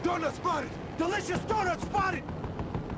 Donut spotted! Delicious donut spotted!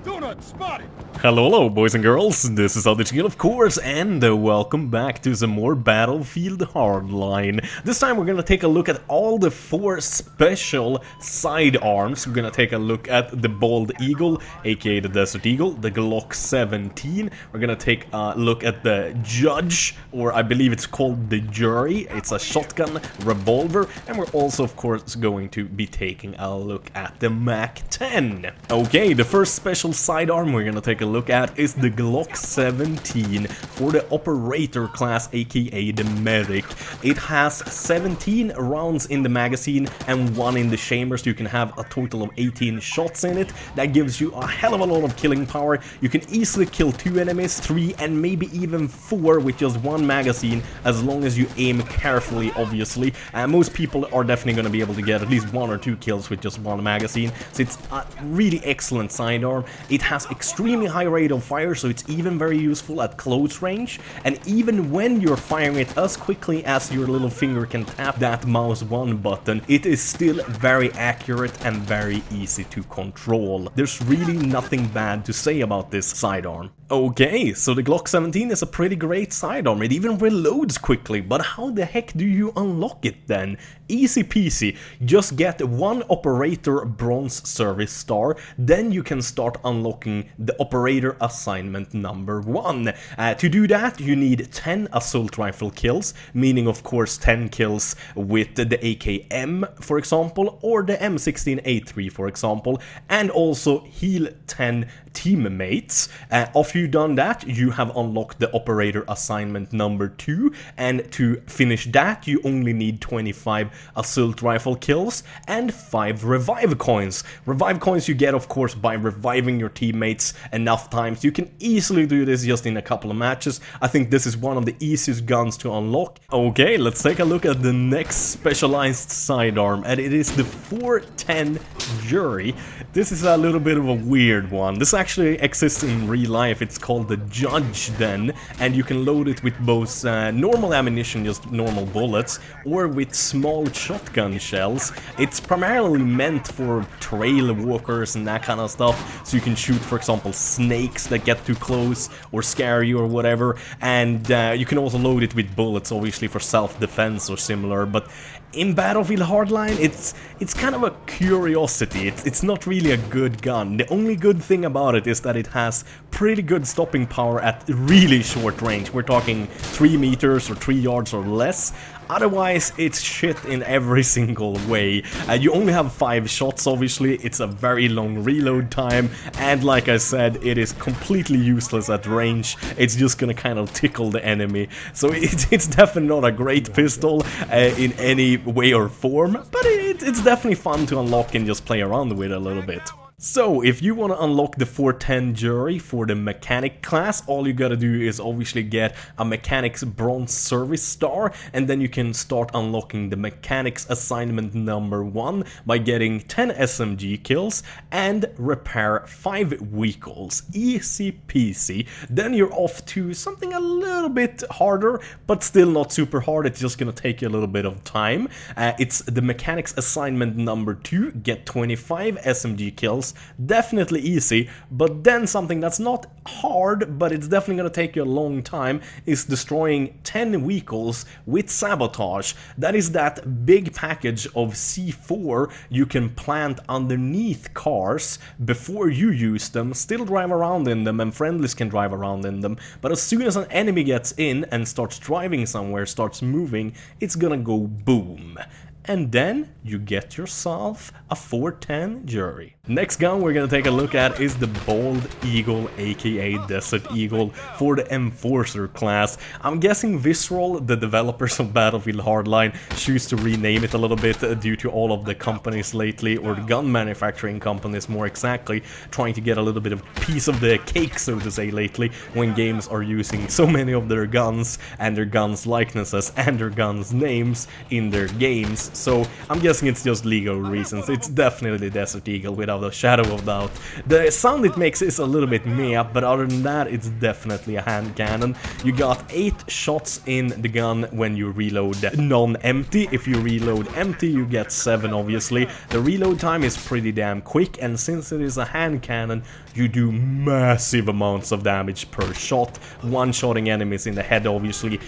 Donut spotted! Hello, boys and girls, this is Sidearms, of course, and welcome back to some more Battlefield Hardline. This time we're gonna take a look at all the 4 special sidearms. We're gonna take a look at the Bald Eagle, aka the Desert Eagle, the Glock 17. We're gonna take a look at the Judge, or I believe it's called the Jury. It's a shotgun revolver, and we're also, of course, going to be taking a look at the MAC-10. Okay, the first special sidearm we're gonna take a look at is the Glock 17 for the operator class, aka the medic. It has 17 rounds in the magazine and 1 in the chamber, so you can have a total of 18 shots in it. That gives you a hell of a lot of killing power. You can easily kill 2 enemies, 3, and maybe even 4 with just 1 magazine, as long as you aim carefully, obviously. Most people are definitely going to be able to get at least 1 or 2 kills with just 1 magazine, so it's a really excellent sidearm. It has extremely high rate of fire, so it's even very useful at close range, and even when you're firing it as quickly as your little finger can tap that mouse 1 button, it is still very accurate and very easy to control. There's really nothing bad to say about this sidearm. Okay, so the Glock 17 is a pretty great sidearm. It even reloads quickly, but how the heck do you unlock it then? Easy peasy. Just get 1 operator bronze service star, then you can start unlocking the operator assignment number 1. To do that, you need 10 assault rifle kills, meaning of course 10 kills with the AKM, for example, or the M16A3, for example, and also heal 10 teammates. After you've done that, you have unlocked the operator assignment number 2, and to finish that, you only need 25 assault rifle kills and 5 revive coins. Revive coins you get, of course, by reviving your teammates enough times. You can easily do this just in a couple of matches. I think this is one of the easiest guns to unlock. Okay, let's take a look at the next specialized sidearm, and it is the 410 Jury. This is a little bit of a weird one. This actually exists in real life. It's called the Judge then, and you can load it with both normal ammunition, just normal bullets, or with small shotgun shells. It's primarily meant for trail walkers and that kind of stuff, so you can shoot, for example, snakes that get too close or scare you or whatever, and you can also load it with bullets, obviously for self-defense or similar. But in Battlefield Hardline, it's kind of a curiosity. It's not really a good gun. The only good thing about it is that it has pretty good stopping power at really short range. We're talking 3 meters or 3 yards or less. Otherwise, it's shit in every single way. You only have 5 shots, obviously. It's a very long reload time, and like I said, it is completely useless at range. It's just gonna kind of tickle the enemy. So it's definitely not a great pistol in any way or form, but it's definitely fun to unlock and just play around with a little bit. So, if you want to unlock the 410 Jury for the Mechanic class, all you gotta do is obviously get a Mechanic's Bronze Service Star, and then you can start unlocking the Mechanic's assignment number 1 by getting 10 SMG kills and repair 5 vehicles. Easy peasy. Then you're off to something a little bit harder, but still not super hard. It's just gonna take you a little bit of time. It's the Mechanic's assignment number 2, get 25 SMG kills. Definitely easy, but then something that's not hard, but it's definitely gonna take you a long time, is destroying 10 vehicles with sabotage. That is that big package of C4 you can plant underneath cars before you use them, still drive around in them, and friendlies can drive around in them, but as soon as an enemy gets in and starts driving somewhere, starts moving, it's gonna go boom. And then you get yourself a 410 Jury. Next gun we're gonna take a look at is the Bald Eagle, aka Desert Eagle, for the Enforcer class. I'm guessing Visceral, the developers of Battlefield Hardline, choose to rename it a little bit due to all of the companies lately, or the gun manufacturing companies more exactly, trying to get a little bit of piece of the cake, so to say, lately, when games are using so many of their guns and their guns' likenesses and their guns' names in their games. so I'm guessing it's just legal reasons. It's definitely Desert Eagle without a shadow of doubt. The sound it makes is a little bit meh, but other than that, it's definitely a hand cannon. You got 8 shots in the gun when you reload non-empty. If you reload empty, you get 7, obviously. The reload time is pretty damn quick, and since it is a hand cannon, you do massive amounts of damage per shot, one-shotting enemies in the head, obviously,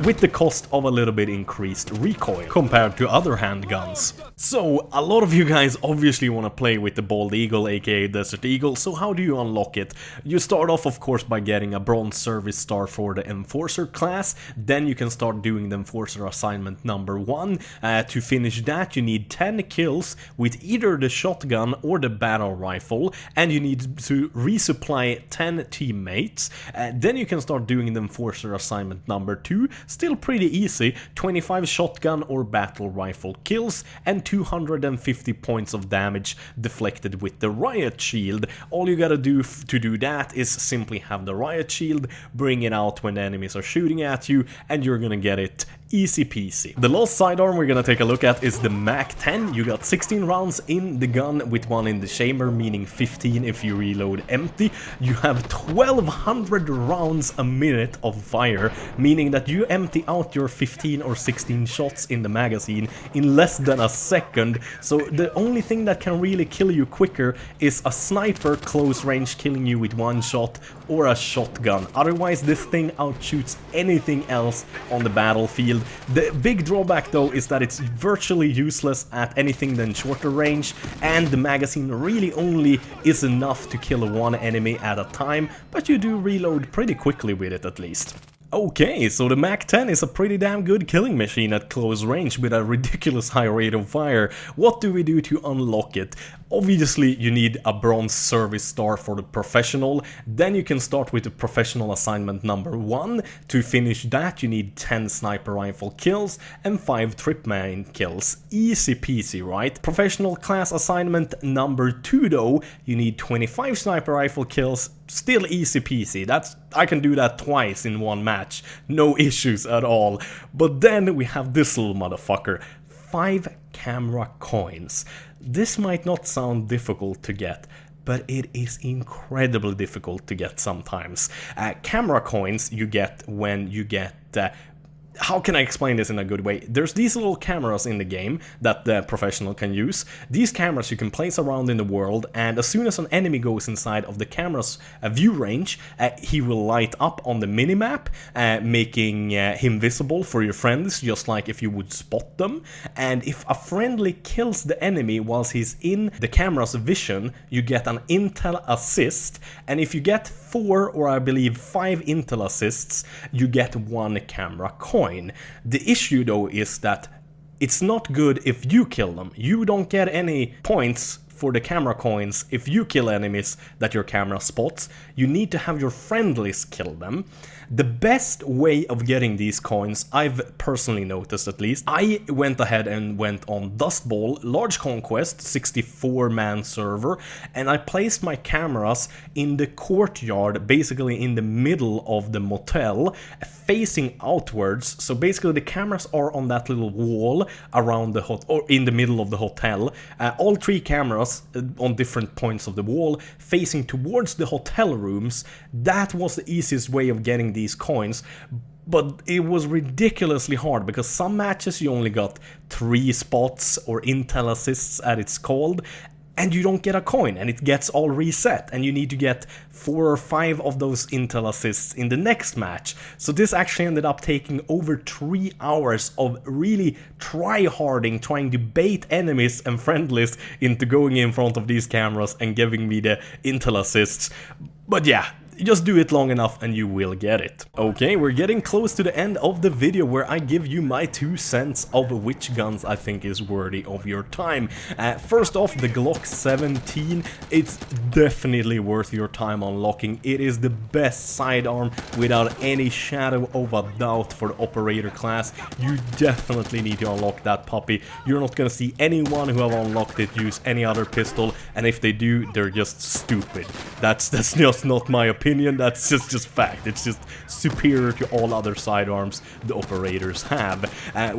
with the cost of a little bit increased recoil compared to other handguns. So, a lot of you guys obviously want to play with the Bald Eagle, aka Desert Eagle, so how do you unlock it? You start off, of course, by getting a Bronze Service Star for the Enforcer class, then you can start doing the Enforcer assignment number 1. To finish that, you need 10 kills with either the shotgun or the battle rifle, and you need to resupply 10 teammates. Then you can start doing the Enforcer assignment number 2, still pretty easy, 25 shotgun or battle rifle kills, and 250 points of damage deflected with the riot shield. All you gotta do to do that is simply have the riot shield, bring it out when the enemies are shooting at you, and you're gonna get it easy peasy. The last sidearm we're gonna take a look at is the MAC-10. You got 16 rounds in the gun with 1 in the chamber, meaning 15 if you reload empty. You have 1200 rounds a minute of fire, meaning that you empty out your 15 or 16 shots in the magazine in less than a second. So the only thing that can really kill you quicker is a sniper close range killing you with 1 shot, or a shotgun. Otherwise, this thing outshoots anything else on the battlefield. The big drawback though is that it's virtually useless at anything than shorter range, and the magazine really only is enough to kill 1 enemy at a time, but you do reload pretty quickly with it at least. Okay, so the MAC-10 is a pretty damn good killing machine at close range with a ridiculous high rate of fire. What do we do to unlock it? Obviously, you need a Bronze Service Star for the Professional, then you can start with the Professional assignment number 1. To finish that, you need 10 sniper rifle kills and 5 trip mine kills. Easy peasy, right? Professional class assignment number 2 though, you need 25 sniper rifle kills. Still easy peasy. I can do that twice in 1 match, no issues at all. But then we have this little motherfucker, 5 camera coins. This might not sound difficult to get, but it is incredibly difficult to get sometimes. Camera coins you get when you get... how can I explain this in a good way? There's these little cameras in the game that the Professional can use. These cameras you can place around in the world, and as soon as an enemy goes inside of the camera's view range, he will light up on the minimap, making him visible for your friends, just like if you would spot them. And if a friendly kills the enemy whilst he's in the camera's vision, you get an intel assist, and if you get 4 or I believe 5 intel assists, you get 1 camera coin. The issue though is that it's not good if you kill them. You don't get any points for the camera coins if you kill enemies that your camera spots. You need to have your friendlies kill them. The best way of getting these coins, I've personally noticed at least, I went ahead and went on Dust Bowl, Large Conquest, 64-man server, and I placed my cameras in the courtyard, basically in the middle of the motel, facing outwards. So basically the cameras are on that little wall around the or in the middle of the hotel. All 3 cameras on different points of the wall facing towards the hotel rooms. That was the easiest way of getting these coins, but it was ridiculously hard because some matches you only got 3 spots or intel assists as it's called, and you don't get a coin, and it gets all reset, and you need to get 4 or 5 of those intel assists in the next match. So this actually ended up taking over 3 hours of really try-harding, trying to bait enemies and friendlies into going in front of these cameras and giving me the intel assists. But yeah, just do it long enough and you will get it. Okay, we're getting close to the end of the video where I give you my 2 cents of which guns I think is worthy of your time. First off, the Glock 17, it's definitely worth your time unlocking. It is the best sidearm without any shadow of a doubt for the operator class. You definitely need to unlock that puppy. You're not gonna see anyone who have unlocked it use any other pistol, and if they do, they're just stupid. That's just not my opinion. opinion, that's just fact. It's just superior to all other sidearms the operators have.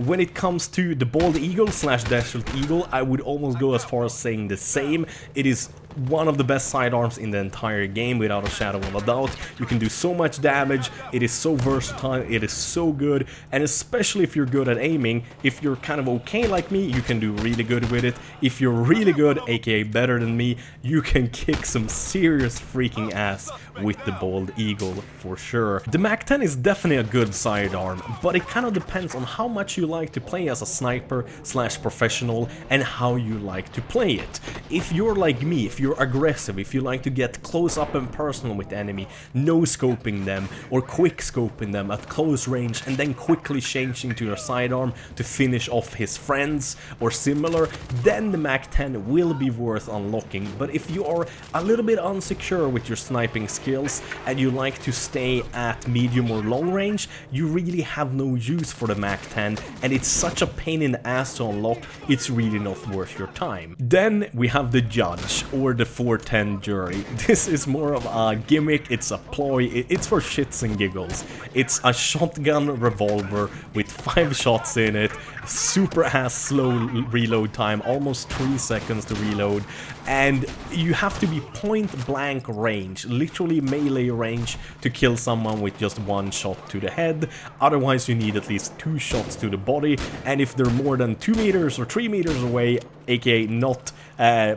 When it comes to the Bald Eagle / Desert Eagle, I would almost go as far as saying the same. It is one of the best sidearms in the entire game, without a shadow of a doubt. You can do so much damage, it is so versatile, it is so good, and especially if you're good at aiming. If you're kind of okay like me, you can do really good with it. If you're really good, aka better than me, you can kick some serious freaking ass with the Bald Eagle for sure. The MAC-10 is definitely a good sidearm, but it kind of depends on how much you like to play as a sniper / professional and how you like to play it. If you're like me, if you're aggressive, if you like to get close up and personal with the enemy, no-scoping them or quick-scoping them at close range and then quickly changing to your sidearm to finish off his friends or similar, then the MAC-10 will be worth unlocking. But if you are a little bit unsecure with your sniping skills and you like to stay at medium or long range, you really have no use for the MAC-10, and it's such a pain in the ass to unlock, it's really not worth your time. Then we have the Judge, or the 410 jury. This is more of a gimmick, it's a ploy, it's for shits and giggles. It's a shotgun revolver with 5 shots in it, super ass slow reload time, almost 3 seconds to reload, and you have to be point blank range, literally melee range, to kill someone with just 1 shot to the head. Otherwise you need at least 2 shots to the body, and if they're more than 2 meters or 3 meters away, aka not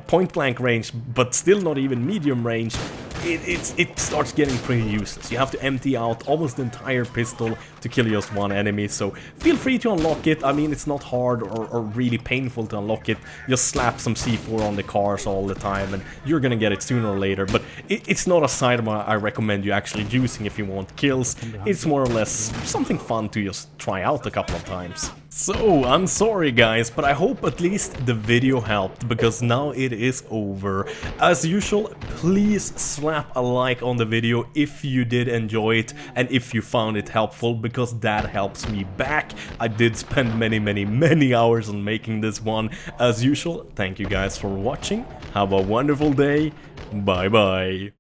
point blank range but still not even medium range, it starts getting pretty useless. You have to empty out almost the entire pistol to kill just 1 enemy, so feel free to unlock it. I mean, it's not hard or really painful to unlock it. Just slap some C4 on the cars all the time and you're gonna get it sooner or later, but it's not a sidearm I recommend you actually using if you want kills. It's more or less something fun to just try out a couple of times. So, I'm sorry guys, but I hope at least the video helped, because now it is over. As usual, please slap a like on the video if you did enjoy it and if you found it helpful, because that helps me back. I did spend many hours on making this one. As usual, thank you guys for watching. Have a wonderful day. Bye bye.